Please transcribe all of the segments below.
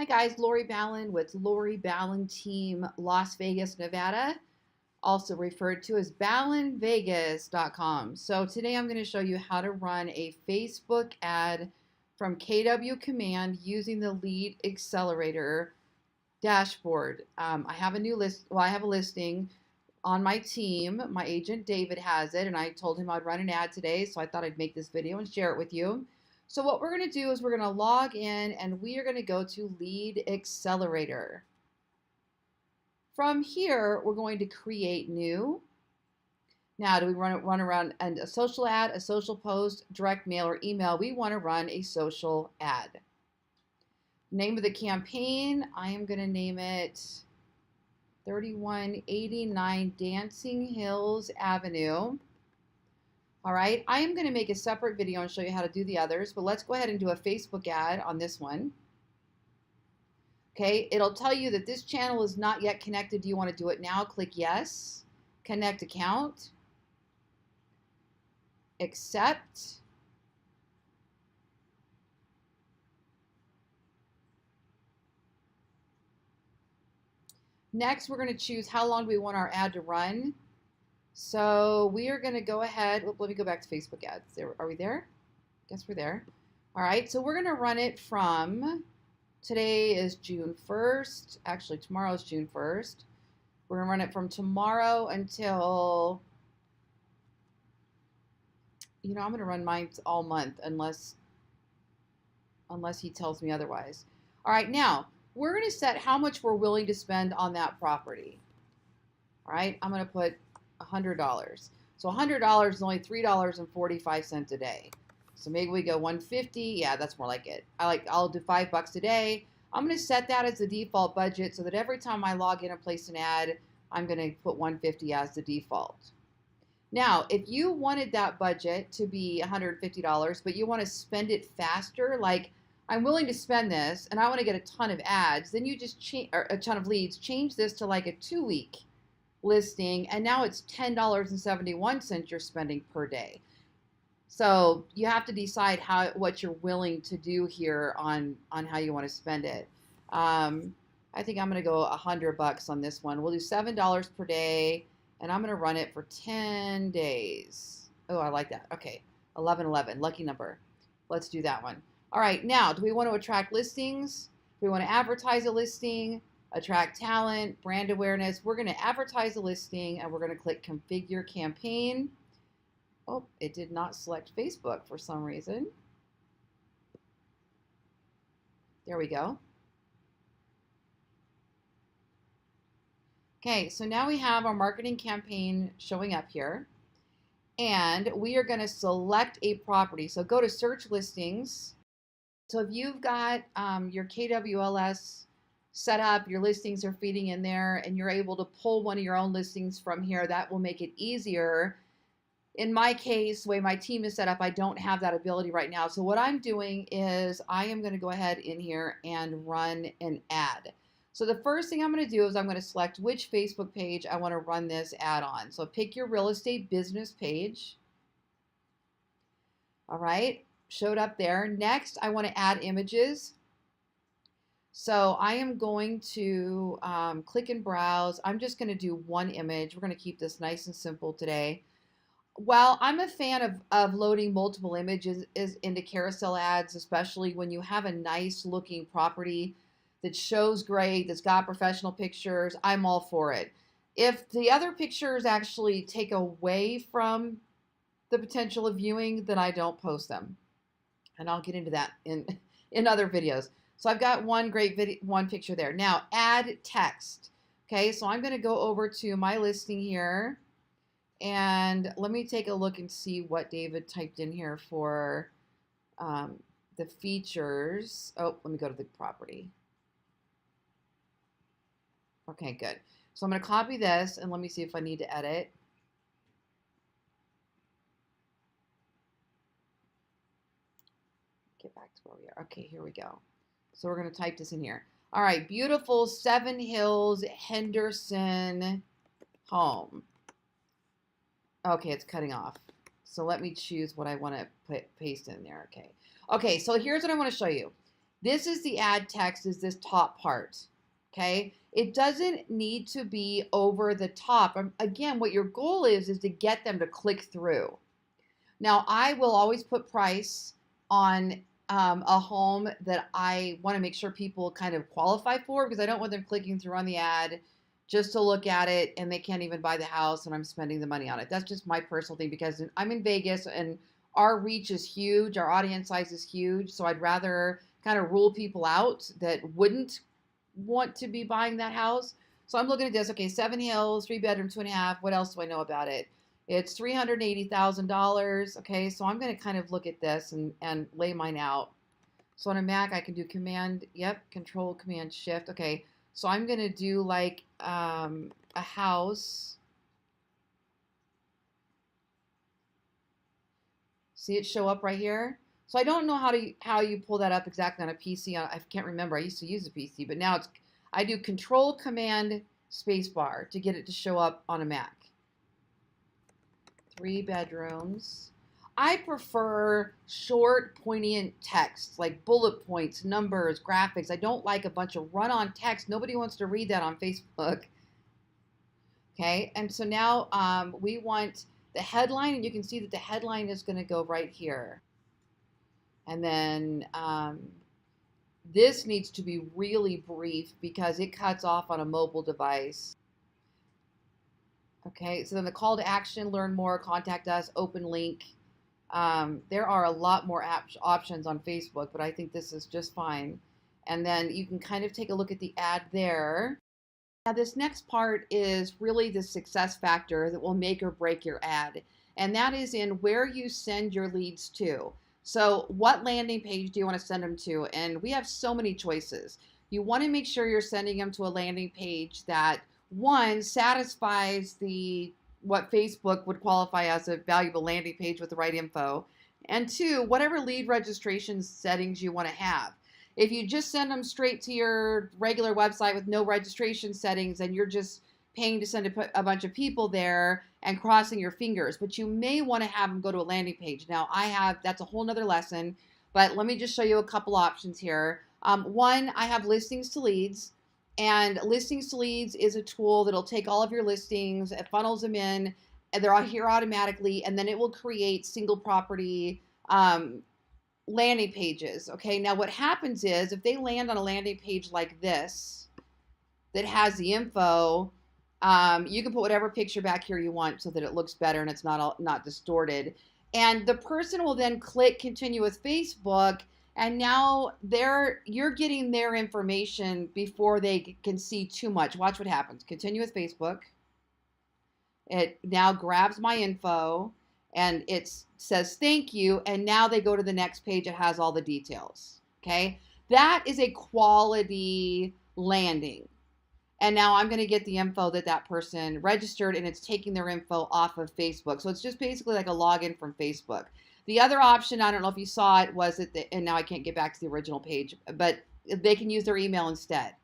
Hi guys, Lori Ballen with Lori Ballen Team Las Vegas, Nevada, also referred to as ballenvegas.com. So today I'm going to show you how to run a Facebook ad from KW Command using the Lead Accelerator dashboard. I have a new list. Well, I have a listing on my team. My agent David has it, and I told him I'd run an ad today, so I thought I'd make this video and share it with you. So what we're going to do is we're going to log in and we are going to go to Lead Accelerator. From here, we're going to create new. Now, do we run around and a social ad, a social post, direct mail, or email? We want to run a social ad. Name of the campaign, I am going to name it 3189 Dancing Hills Avenue. All right, I am going to make a separate video and show you how to do the others, but let's go ahead and do a Facebook ad on this one. Okay, it'll tell you that this channel is not yet connected. Do you want to do it now? Click yes, connect account, accept. Next, we're going to choose how long do we want our ad to run. So we are going to go ahead. Let me go back to Facebook ads. Are we there? Guess we're there. All right. So we're going to run it from, today is June 1st. Actually, tomorrow is June 1st. We're going to run it from tomorrow until, I'm going to run mine all month unless he tells me otherwise. All right. Now we're going to set how much we're willing to spend on that property. All right. I'm going to put $100. So $100 is only $3.45 a day. So maybe we go 150. Yeah, that's more like it. I'll do $5 a day. I'm going to set that as the default budget so that every time I log in and place an ad, I'm going to put 150 as the default. Now, if you wanted that budget to be $150, but you want to spend it faster, like I'm willing to spend this and I want to get a ton of ads, then you just change, or a ton of leads, change this to like a 2-week listing, and now it's $10.71 you're spending per day. So you have to decide what you're willing to do here on how you want to spend it. I think I'm going to go $100 on this one. We'll do $7 per day, and I'm going to run it for 10 days. Oh, I like that. Okay, 1111, lucky number. Let's do that one. All right, now, do we want to attract listings? Do we want to advertise a listing? Attract talent, brand awareness. We're going to advertise a listing and we're going to click configure campaign. Oh, it did not select Facebook for some reason. There we go. Okay, so now we have our marketing campaign showing up here. And we are going to select a property. So go to search listings. So if you've got your KWLS set up, your listings are feeding in there, and you're able to pull one of your own listings from here, that will make it easier. In my case, the way my team is set up, I don't have that ability right now. So what I'm doing is I am going to go ahead in here and run an ad. So the first thing I'm going to do is I'm going to select which Facebook page I want to run this ad on. So pick your real estate business page. All right, showed up there. Next, I want to add images. So I am going to click and browse. I'm just going to do one image. We're going to keep this nice and simple today. While I'm a fan of loading multiple images into carousel ads, especially when you have a nice looking property that shows great, that's got professional pictures, I'm all for it. If the other pictures actually take away from the potential of viewing, then I don't post them. And I'll get into that in other videos. So I've got one picture there. Now add text. Okay, so I'm going to go over to my listing here, and let me take a look and see what David typed in here for the features. Oh, let me go to the property. Okay, good. So I'm going to copy this, and let me see if I need to edit. Get back to where we are. Okay, here we go. So we're going to type this in here. All right, beautiful Seven Hills Henderson home. Okay, it's cutting off. So let me choose what I want to paste in there. Okay, so here's what I want to show you. This is the ad text, is this top part, okay? It doesn't need to be over the top. Again, what your goal is to get them to click through. Now, I will always put price on a home that I want to make sure people kind of qualify for, because I don't want them clicking through on the ad just to look at it and they can't even buy the house and I'm spending the money on it. That's just my personal thing, because I'm in Vegas and our reach is huge, our audience size is huge, so I'd rather kind of rule people out that wouldn't want to be buying that house. So I'm looking at this, okay, 7 Hills, 3-bedroom, 2.5, what else do I know about it? It's $380,000. Okay, so I'm going to kind of look at this and lay mine out. So on a Mac, I can do Control, Command, Shift. Okay, so I'm going to do like a house. See it show up right here? So I don't know how you pull that up exactly on a PC. I can't remember. I used to use a PC, but now I do Control, Command, Spacebar to get it to show up on a Mac. 3 bedrooms. I prefer short, poignant text, like bullet points, numbers, graphics. I don't like a bunch of run-on text. Nobody wants to read that on Facebook. Okay, and so now we want the headline, and you can see that the headline is going to go right here. And then this needs to be really brief because it cuts off on a mobile device. Okay, so then the call to action, learn more, contact us, open link. There are a lot more options on Facebook, but I think this is just fine. And then you can kind of take a look at the ad there. Now this next part is really the success factor that will make or break your ad. And that is in where you send your leads to. So what landing page do you want to send them to? And we have so many choices. You want to make sure you're sending them to a landing page that, one, satisfies what Facebook would qualify as a valuable landing page with the right info, and two, whatever lead registration settings you want to have. If you just send them straight to your regular website with no registration settings, and you're just paying to send a bunch of people there and crossing your fingers, but you may want to have them go to a landing page. Now that's a whole nother lesson, but let me just show you a couple options here. One, I have listings to leads. And listings to leads is a tool that'll take all of your listings, it funnels them in, and they're all here automatically, and then it will create single property landing pages. Okay, now what happens is if they land on a landing page like this that has the info, you can put whatever picture back here you want so that it looks better and it's not distorted. And the person will then click continue with Facebook. And now you're getting their information before they can see too much. Watch what happens. Continue with Facebook. It now grabs my info and it says thank you. And now they go to the next page. It has all the details. Okay. That is a quality landing. And now I'm going to get the info that person registered, and it's taking their info off of Facebook. So it's just basically like a login from Facebook. The other option, I don't know if you saw it, was and now I can't get back to the original page, but they can use their email instead.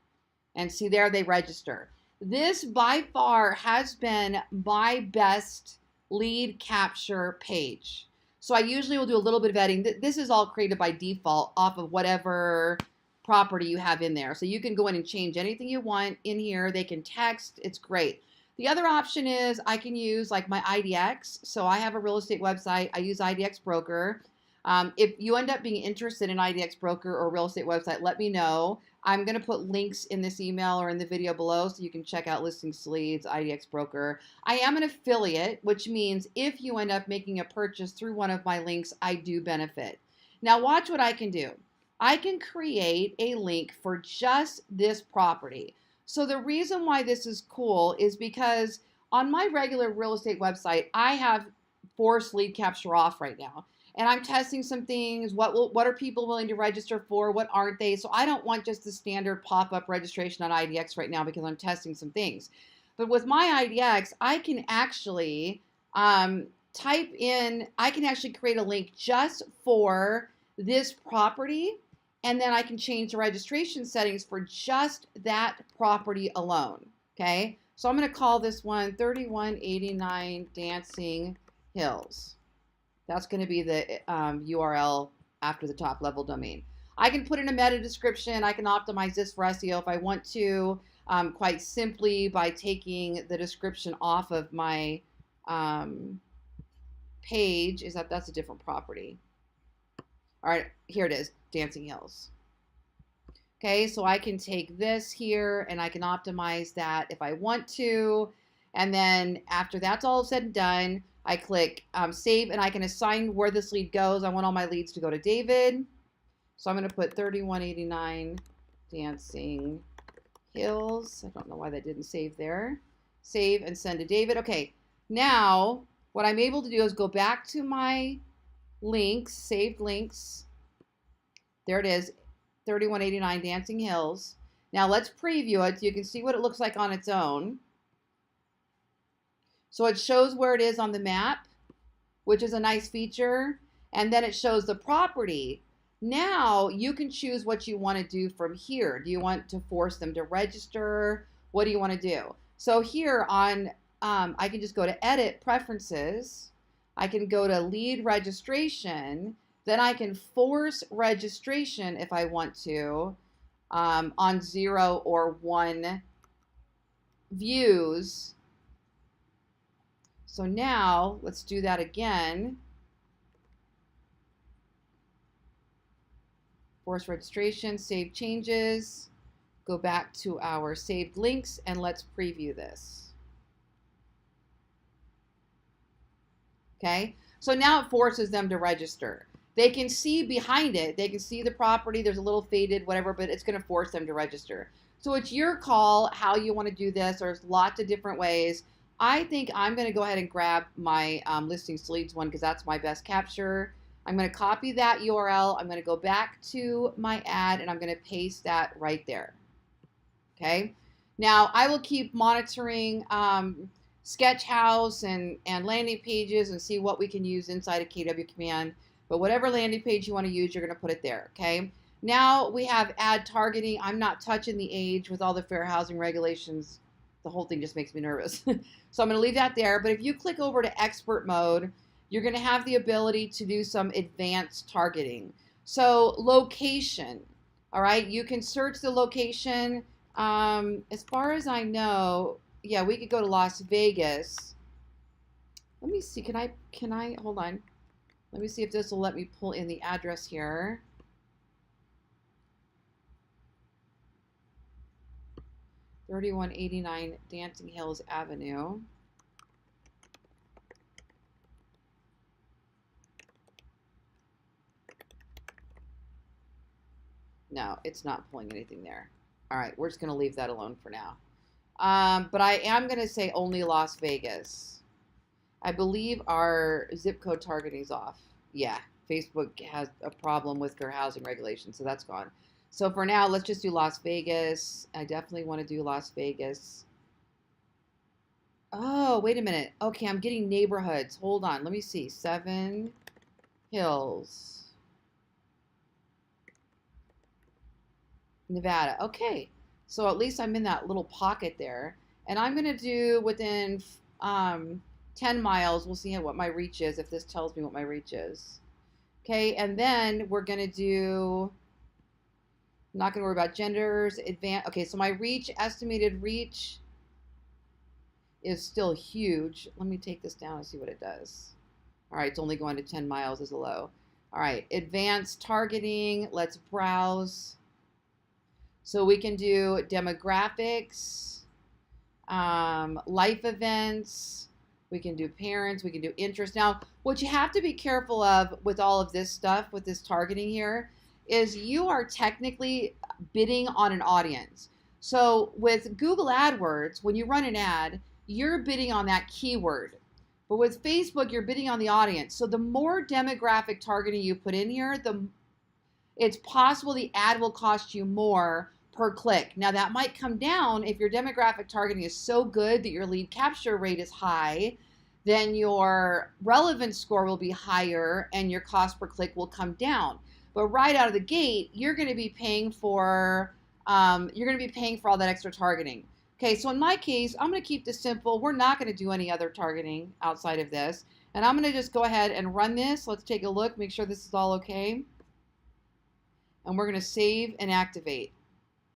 And see there, they register. This by far has been my best lead capture page. So I usually will do a little bit of editing. This is all created by default off of whatever property you have in there. So you can go in and change anything you want in here. They can text. It's great. The other option is I can use like my IDX. So I have a real estate website. I use IDX Broker. If you end up being interested in IDX Broker or real estate website, let me know. I'm going to put links in this email or in the video below so you can check out Listings to Leads, IDX Broker. I am an affiliate, which means if you end up making a purchase through one of my links, I do benefit. Now watch what I can do. I can create a link for just this property. So the reason why this is cool is because on my regular real estate website, I have forced lead capture off right now. And I'm testing some things. What are people willing to register for? What aren't they? So I don't want just the standard pop-up registration on IDX right now because I'm testing some things. But with my IDX, I can actually I can actually create a link just for this property. And then I can change the registration settings for just that property alone, okay? So I'm going to call this one 3189 Dancing Hills. That's going to be the URL after the top level domain. I can put in a meta description. I can optimize this for SEO if I want to, quite simply by taking the description off of my page. That's a different property. All right, here it is, Dancing Hills. Okay, so I can take this here and I can optimize that if I want to. And then after that's all said and done, I click save and I can assign where this lead goes. I want all my leads to go to David. So I'm going to put 3189 Dancing Hills. I don't know why that didn't save there. Save and send to David. Okay, now what I'm able to do is go back to my links, saved links. There it is, 3189 Dancing Hills. Now let's preview it so you can see what it looks like on its own. So it shows where it is on the map, which is a nice feature. And then it shows the property. Now you can choose what you want to do from here. Do you want to force them to register? What do you want to do? So here on, I can just go to Edit Preferences. I can go to Lead Registration. Then I can force registration if I want to on 0 or 1 views. So now let's do that again. Force registration, save changes, go back to our saved links, and let's preview this. Okay, so now it forces them to register. They can see behind it, they can see the property, there's a little faded, whatever, but it's going to force them to register. So it's your call how you want to do this. There's lots of different ways. I think I'm going to go ahead and grab my listings to leads one because that's my best capture. I'm going to copy that URL. I'm going to go back to my ad and I'm going to paste that right there. Okay. Now I will keep monitoring Sketch House and landing pages and see what we can use inside of KW Command. But whatever landing page you want to use, you're going to put it there. Okay. Now we have ad targeting. I'm not touching the age with all the fair housing regulations. The whole thing just makes me nervous. So I'm going to leave that there. But if you click over to expert mode, you're going to have the ability to do some advanced targeting. So location, all right, you can search the location. As far as I know, yeah, we could go to Las Vegas. Let me see, can I, hold on. Let me see if this will let me pull in the address here. (3189) Dancing Hills Avenue. No, it's not pulling anything there. All right, we're just going to leave that alone for now. But I am going to say only Las Vegas. I believe our zip code targeting is off. Yeah, Facebook has a problem with their housing regulations, so that's gone. So for now, let's just do Las Vegas. I definitely want to do Las Vegas. Oh, wait a minute. Okay, I'm getting neighborhoods. Hold on. Let me see. 7 Hills, Nevada. Okay. So at least I'm in that little pocket there. And I'm going to do within 10 miles. We'll see what my reach is, if this tells me what my reach is. Okay, and then we're going to do, I'm not going to worry about genders, okay, so my reach, estimated reach is still huge. Let me take this down and see what it does. All right, it's only going to 10 miles as a low. All right, advanced targeting, let's browse. So we can do demographics, life events, we can do parents, we can do interest. Now, what you have to be careful of with all of this stuff, with this targeting here, is you are technically bidding on an audience. So with Google AdWords, when you run an ad, you're bidding on that keyword. But with Facebook, you're bidding on the audience. So the more demographic targeting you put in here, it's possible the ad will cost you more per click. Now that might come down if your demographic targeting is so good that your lead capture rate is high, then your relevance score will be higher and your cost per click will come down. But right out of the gate, you're going to be paying for all that extra targeting. Okay, so in my case, I'm going to keep this simple. We're not going to do any other targeting outside of this. And I'm going to just go ahead and run this. Let's take a look, make sure this is all okay. and we're going to save and activate.